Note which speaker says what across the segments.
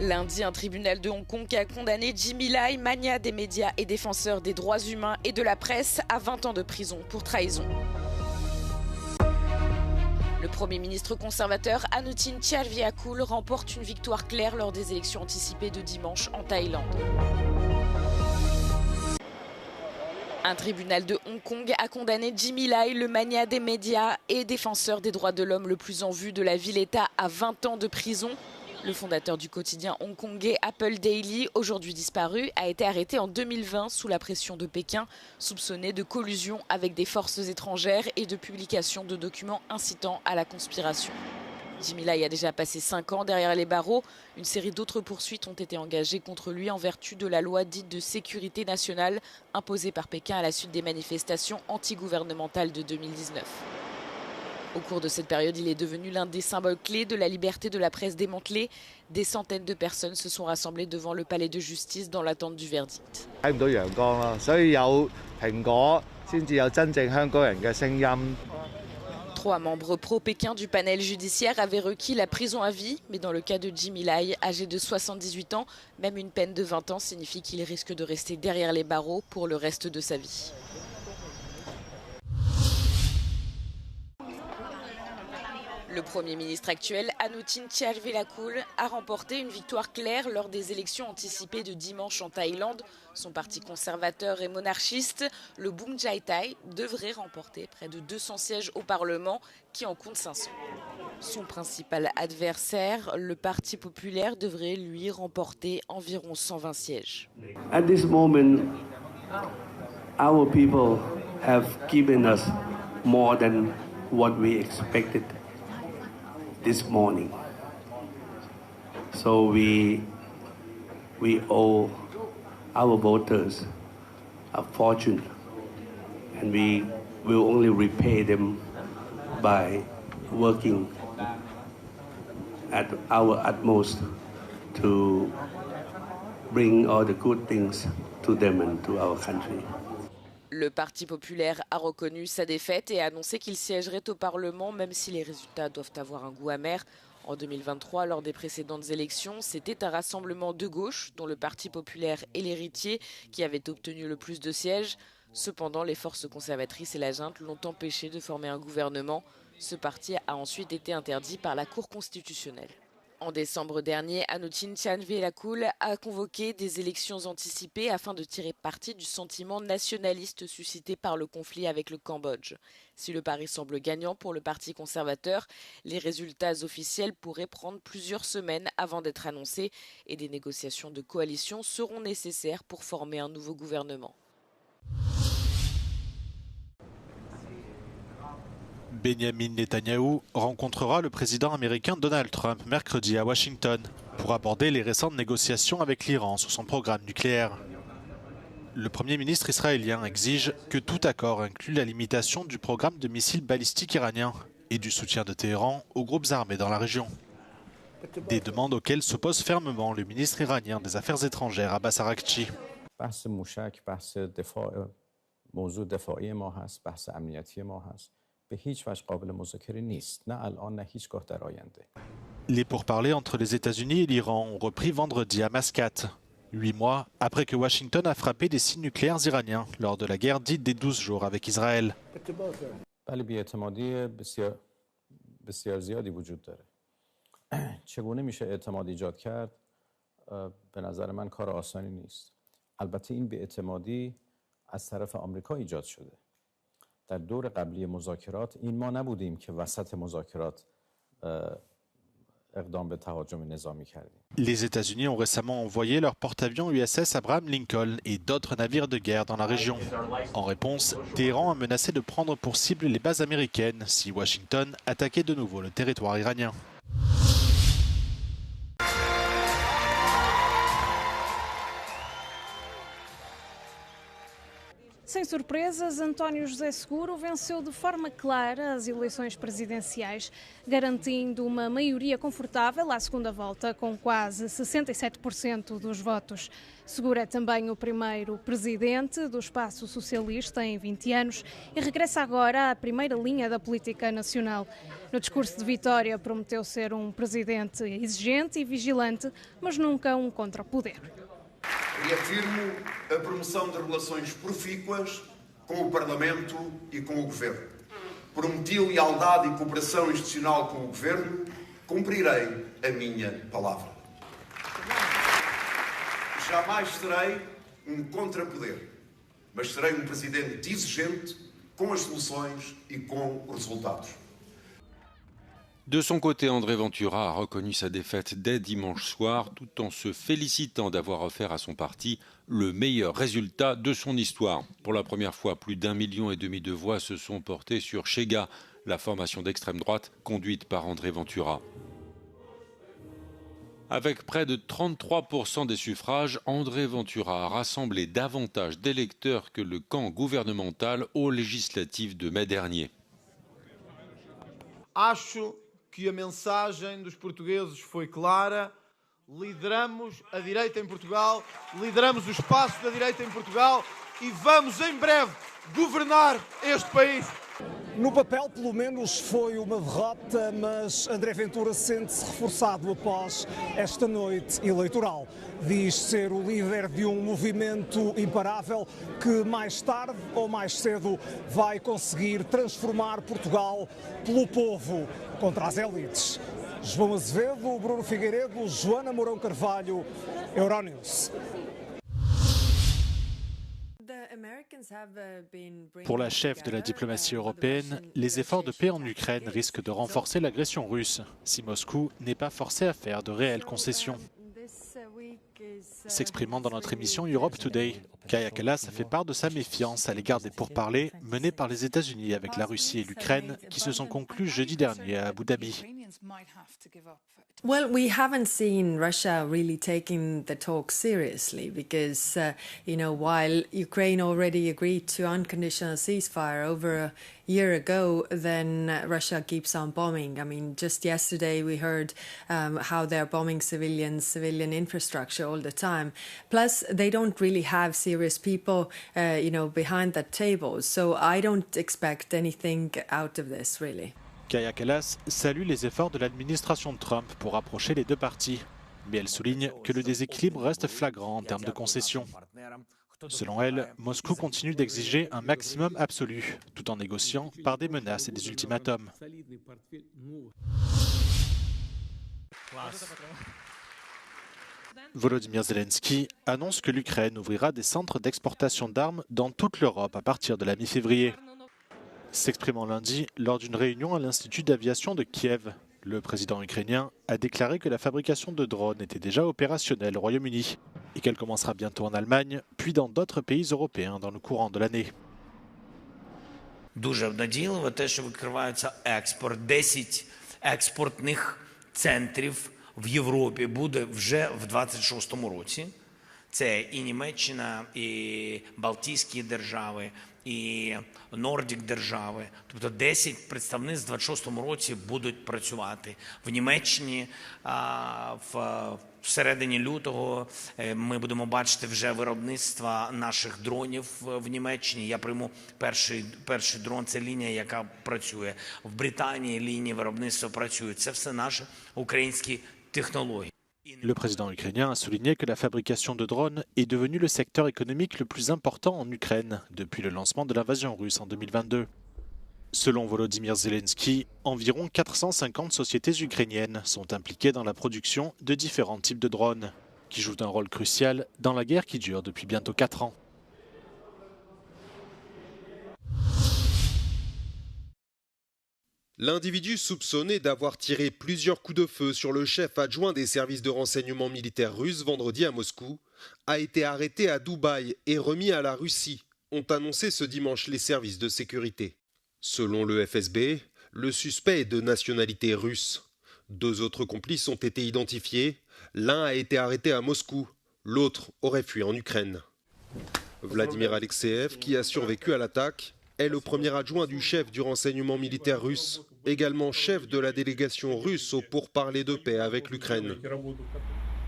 Speaker 1: Lundi, un tribunal de Hong Kong a condamné Jimmy Lai, magnat des médias et défenseur des droits humains et de la presse, à 20 ans de prison pour trahison. Le Premier ministre conservateur Anutin Charnvirakul remporte une victoire claire lors des élections anticipées de dimanche en Thaïlande. Un tribunal de Hong Kong a condamné Jimmy Lai, le magnat des médias et défenseur des droits de l'homme le plus en vue de la ville-État, à 20 ans de prison. Le fondateur du quotidien hongkongais Apple Daily, aujourd'hui disparu, a été arrêté en 2020 sous la pression de Pékin, soupçonné de collusion avec des forces étrangères et de publication de documents incitant à la conspiration. Jimmy Lai a déjà passé 5 ans derrière les barreaux. Une série d'autres poursuites ont été engagées contre lui en vertu de la loi dite de sécurité nationale imposée par Pékin à la suite des manifestations antigouvernementales de 2019. Au cours de cette période, il est devenu l'un des symboles clés de la liberté de la presse démantelée. Des centaines de personnes se sont rassemblées devant le palais de justice dans l'attente du verdict. 3 membres pro-Pékin du panel judiciaire avaient requis la prison à vie, mais dans le cas de Jimmy Lai, âgé de 78 ans, même une peine de 20 ans signifie qu'il risque de rester derrière les barreaux pour le reste de sa vie. Le Premier ministre actuel, Anutin Charnvirakul, a remporté une victoire claire lors des élections anticipées de dimanche en Thaïlande. Son parti conservateur et monarchiste, le Bum Jai Thai, devrait remporter près de 200 sièges au Parlement, qui en compte 500. Son principal adversaire, le Parti populaire, devrait lui remporter environ 120 sièges.
Speaker 2: At this moment, our people have given us more than what we expected this morning. So we owe our voters a fortune, and we will only repay them by working at our utmost to bring all the good things to them and to our country.
Speaker 1: Le Parti populaire a reconnu sa défaite et a annoncé qu'il siégerait au Parlement, même si les résultats doivent avoir un goût amer. En 2023, lors des précédentes élections, c'était un rassemblement de gauche, dont le Parti populaire et l'héritier, qui avait obtenu le plus de sièges. Cependant, les forces conservatrices et la junte l'ont empêché de former un gouvernement. Ce parti a ensuite été interdit par la Cour constitutionnelle. En décembre dernier, Anutin Charnvirakul a convoqué des élections anticipées afin de tirer parti du sentiment nationaliste suscité par le conflit avec le Cambodge. Si le pari semble gagnant pour le Parti conservateur, les résultats officiels pourraient prendre plusieurs semaines avant d'être annoncés et des négociations de coalition seront nécessaires pour former un nouveau gouvernement.
Speaker 3: Benjamin Netanyahou rencontrera le président américain Donald Trump mercredi à Washington pour aborder les récentes négociations avec l'Iran sur son programme nucléaire. Le Premier ministre israélien exige que tout accord inclue la limitation du programme de missiles balistiques iranien et du soutien de Téhéran aux groupes armés dans la région. Des demandes auxquelles s'oppose fermement le ministre iranien des Affaires étrangères Abbas Araghchi. Les pourparlers entre les États-Unis et l'Iran ont repris vendredi à Mascate, 8 mois après que Washington a frappé des sites nucléaires iraniens lors de la guerre dite des 12 jours avec Israël. Les États-Unis ont récemment envoyé leur porte-avions USS Abraham Lincoln et d'autres navires de guerre dans la région. En réponse, Téhéran a menacé de prendre pour cible les bases américaines si Washington attaquait de nouveau le territoire iranien.
Speaker 4: Sem surpresas, António José Seguro venceu de forma clara as eleições presidenciais, garantindo uma maioria confortável à segunda volta, com quase 67% dos votos. Seguro é também o primeiro presidente do Espaço Socialista em 20 anos e regressa agora à primeira linha da política nacional. No discurso de vitória prometeu ser um presidente exigente e vigilante, mas nunca um contrapoder.
Speaker 5: Reafirmo a promoção de relações profícuas com o Parlamento e com o Governo. Prometi lealdade e cooperação institucional com o Governo, cumprirei a minha palavra. Jamais serei um contrapoder, mas serei um presidente exigente com as soluções e com os resultados.
Speaker 6: De son côté, André Ventura a reconnu sa défaite dès dimanche soir, tout en se félicitant d'avoir offert à son parti le meilleur résultat de son histoire. Pour la première fois, plus d'1,5 million de voix se sont portées sur Chega, la formation d'extrême droite conduite par André Ventura. Avec près de 33% des suffrages, André Ventura a rassemblé davantage d'électeurs que le camp gouvernemental aux législatives de mai dernier.
Speaker 7: Acho que a mensagem dos portugueses foi clara. Lideramos a direita em Portugal, lideramos o espaço da direita em Portugal e vamos em breve governar este país.
Speaker 8: No papel, pelo menos, foi uma derrota, mas André Ventura sente-se reforçado após esta noite eleitoral. Diz ser o líder de um movimento imparável que mais tarde ou mais cedo vai conseguir transformar Portugal pelo povo contra as elites. João Azevedo, Bruno Figueiredo, Joana Mourão Carvalho, Euronews.
Speaker 3: Pour la chef de la diplomatie européenne, les efforts de paix en Ukraine risquent de renforcer l'agression russe, si Moscou n'est pas forcé à faire de réelles concessions. S'exprimant dans notre émission Europe Today, Kaja Kallas a fait part de sa méfiance à l'égard des pourparlers menés par les États-Unis avec la Russie et l'Ukraine qui se sont conclus jeudi dernier à Abu Dhabi.
Speaker 9: Well, we haven't seen Russia really taking the talk seriously because, while Ukraine already agreed to unconditional ceasefire over a year ago, then Russia keeps on bombing. I mean, just yesterday we heard how they're bombing civilian infrastructure all the time. Plus, they don't really have serious people, behind that table. So I don't expect anything out of this, really.
Speaker 3: Kaja Kallas salue les efforts de l'administration Trump pour rapprocher les deux parties, mais elle souligne que le déséquilibre reste flagrant en termes de concessions. Selon elle, Moscou continue d'exiger un maximum absolu, tout en négociant par des menaces et des ultimatums. Volodymyr Zelensky annonce que l'Ukraine ouvrira des centres d'exportation d'armes dans toute l'Europe à partir de la mi-février. S'exprimant lundi lors d'une réunion à l'Institut d'aviation de Kiev, le président ukrainien a déclaré que la fabrication de drones était déjà opérationnelle au Royaume-Uni et qu'elle commencera bientôt en Allemagne, puis dans d'autres pays européens dans le courant de l'année.
Speaker 10: Дуже обнадійливо те, що відкривається експорт. 10 експортних центрів в Європі буде вже в 26-му році. Це і Німеччина, і Балтійські держави, і Нордік держави. Тобто 10 представництв в 26-му році будуть працювати. В Німеччині всередині лютого ми будемо бачити вже виробництво наших дронів в Німеччині. Я прийму перший дрон, це лінія, яка працює. В Британії лінії виробництва працюють. Це все наші українські технології.
Speaker 3: Le président ukrainien a souligné que la fabrication de drones est devenue le secteur économique le plus important en Ukraine depuis le lancement de l'invasion russe en 2022. Selon Volodymyr Zelensky, environ 450 sociétés ukrainiennes sont impliquées dans la production de différents types de drones, qui jouent un rôle crucial dans la guerre qui dure depuis bientôt 4 ans.
Speaker 11: L'individu soupçonné d'avoir tiré plusieurs coups de feu sur le chef adjoint des services de renseignement militaire russes vendredi à Moscou a été arrêté à Dubaï et remis à la Russie, ont annoncé ce dimanche les services de sécurité. Selon le FSB, le suspect est de nationalité russe. 2 autres complices ont été identifiés. L'un a été arrêté à Moscou, l'autre aurait fui en Ukraine. Vladimir Alexeev, qui a survécu à l'attaque, est le premier adjoint du chef du renseignement militaire russe, également chef de la délégation russe aux pourparlers de paix avec l'Ukraine.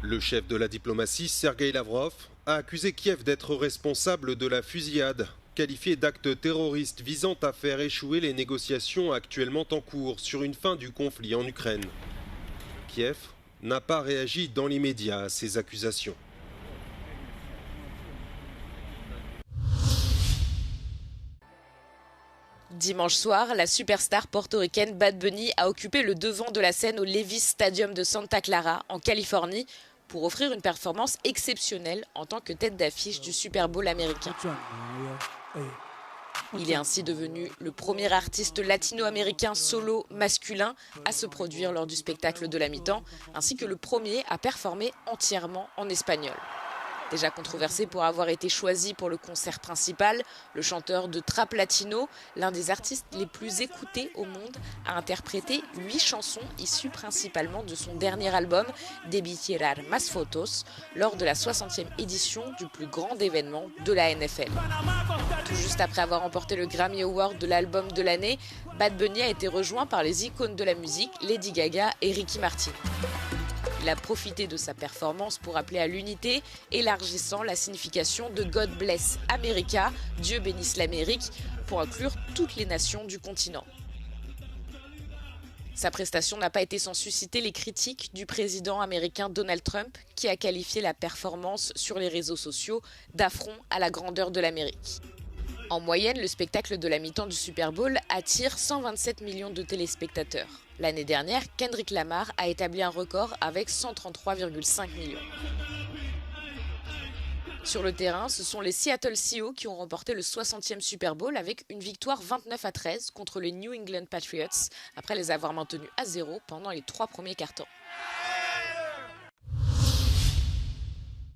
Speaker 11: Le chef de la diplomatie, Sergueï Lavrov, a accusé Kiev d'être responsable de la fusillade, qualifiée d'acte terroriste visant à faire échouer les négociations actuellement en cours sur une fin du conflit en Ukraine. Kiev n'a pas réagi dans l'immédiat à ces accusations.
Speaker 1: Dimanche soir, la superstar portoricaine Bad Bunny a occupé le devant de la scène au Levi's Stadium de Santa Clara, en Californie, pour offrir une performance exceptionnelle en tant que tête d'affiche du Super Bowl américain. Il est ainsi devenu le premier artiste latino-américain solo masculin à se produire lors du spectacle de la mi-temps, ainsi que le premier à performer entièrement en espagnol. Déjà controversé pour avoir été choisi pour le concert principal, le chanteur de trap latino, l'un des artistes les plus écoutés au monde, a interprété 8 chansons issues principalement de son dernier album, Debí Tirar Más Fotos, lors de la 60e édition du plus grand événement de la NFL. Tout juste après avoir remporté le Grammy Award de l'album de l'année, Bad Bunny a été rejoint par les icônes de la musique Lady Gaga et Ricky Martin. Il a profité de sa performance pour appeler à l'unité, élargissant la signification de God Bless America, Dieu bénisse l'Amérique, pour inclure toutes les nations du continent. Sa prestation n'a pas été sans susciter les critiques du président américain Donald Trump, qui a qualifié la performance sur les réseaux sociaux d'affront à la grandeur de l'Amérique. En moyenne, le spectacle de la mi-temps du Super Bowl attire 127 millions de téléspectateurs. L'année dernière, Kendrick Lamar a établi un record avec 133,5 millions. Sur le terrain, ce sont les Seattle Seahawks qui ont remporté le 60e Super Bowl avec une victoire 29-13 contre les New England Patriots, après les avoir maintenus à 0 pendant les 3 premiers quarts-temps.